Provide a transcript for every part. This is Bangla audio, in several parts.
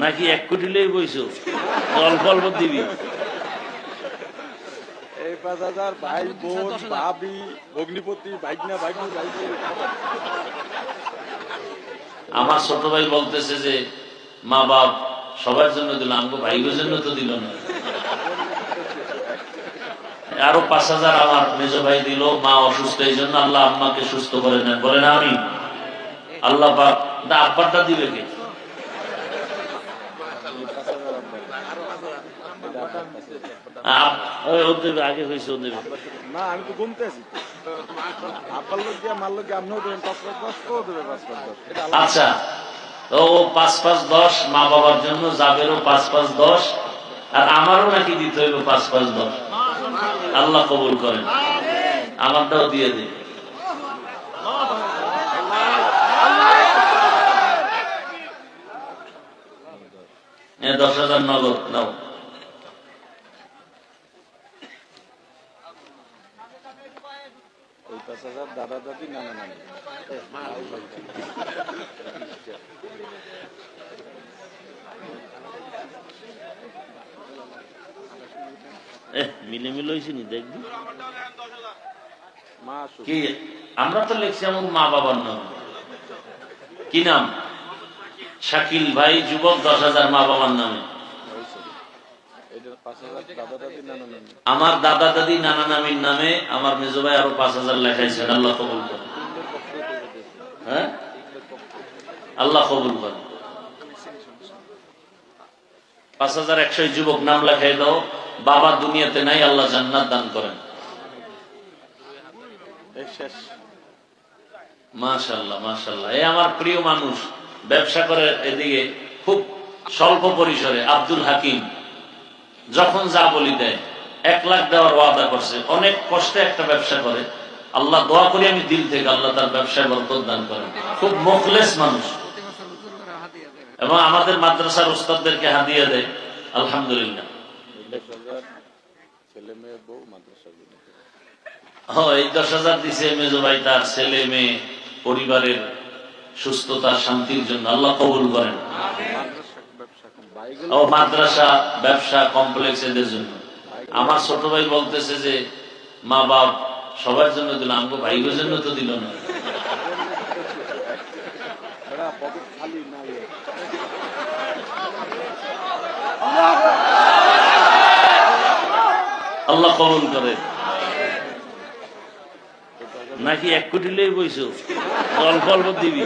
নাকি 1 কোটি লই বইছো অল্প অল্প দিবি? এই 5,000 ভাই বোন ভাবি ভগ্নিপতি ভাইগনা ভাইগনি ভাই আমার ছোট ভাই বলতেছে যে মা বাপ সবার জন্য দিল, আমাকে ভাইগোর জন্য তো দিল না। আরো 5,000 আমার মেজ ভাই দিল, মা অসুস্থ এই জন্য আল্লাহ আম্মাকে সুস্থ করে নেন, বলে না আমি আল্লাহ পাক। আব্বারটা দিবে কে? আগে হয়েছে ও দেবে না, আমি তো ঘুমতে আছি। আব্বার লোক দিয়ে মার লোক আপনিও দেবেন 5-5-10 ও দেবে 5-5-10। আচ্ছা, তো 5-5-10 মা বাবার জন্য যাবেরও 5-5-10, আর আমারও নাকি দিতে হইব 5-5-10। আল্লাহ কবুল করেন, আমারটাও দিয়ে দিন। 10,000 নগদ নাও। ওই 5,000 দাদা দাদি নানা নানি মিলে মিলে হয়েছে নি দেখবি মা কি? আমরা তো লিখছি আমার মা বাবার নাম। কি নাম? শাকিল ভাই যুবক 10,000 মা বাবার নামে। আমার দাদা দাদি নানা নামির নামে আমার মেজো ভাই আরো 5,000 লেখাইছেন। আল্লাহ কবুল করেন। হ্যাঁ, আল্লাহ কবুল করেন। 5,100 যুবক নাম লেখাই দাও। বাবা দুনিয়াতে নাই, আল্লাহ জান্নাত দান করেন। মাশাআল্লাহ মাশাআল্লাহ। এই আমার প্রিয় মানুষ ব্যবসা করে এদিকে খুব স্বল্প পরিসরে। আব্দুল হাকিম যখন যা বলি দেয়, 1 লাখ দেওয়ার ওয়াদা করছে। অনেক কষ্টে একটা ব্যবসা করে। আল্লাহ দোয়া করি আমি দিল থেকে আল্লাহ তার ব্যবসায় বরকত দান করেন। খুব মুখলেস মানুষ এবং আমাদের মাদ্রাসার উস্তাদদেরকে হাদিয়া দেয়। আলহামদুলিল্লাহ। এই 10,000 দিছে মেজো ভাই তার ছেলে মেয়ে পরিবারের সুস্থতা শান্তির জন্য। আল্লাহ কবুল করেন। ও মাদ্রাসা ব্যবসা কমপ্লেক্স এদের জন্য। আমার ছোট ভাই বলতেছে যে মা বাপ সবার জন্য দিল, আমাকে ভাইগোর জন্য তো দিল না। আল্লাহ কবুল করে। নাকি 1 কোটি লই বইছো অল্প অল্প দিবি?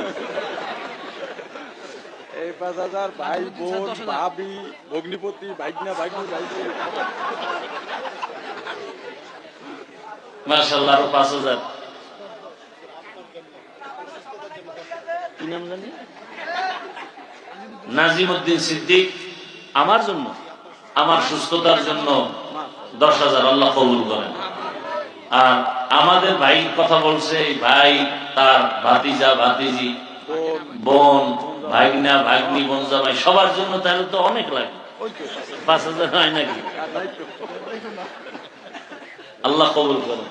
এই 5,000 ভাই বোন ভাবি ভগ্নিপতি ভাইগনা ভাইগনি ভাই মাশাআল্লাহ। আরো 5,000। কি নাম জানি? নাজিমউদ্দিন সিদ্দিক আমার জন্য, আমার সুস্থতার জন্য 10,000। আল্লাহ কবুল করেন। আর আমাদের ভাই কথা বলছে, ভাই তার ভাতিজা ভাতিজি বোন ভাগনা ভাগ্নি বোনজা ভাই সবার জন্য, তাহলে তো অনেক লাগে। 5,000 হয় নাকি? আল্লাহ কবুল করেন।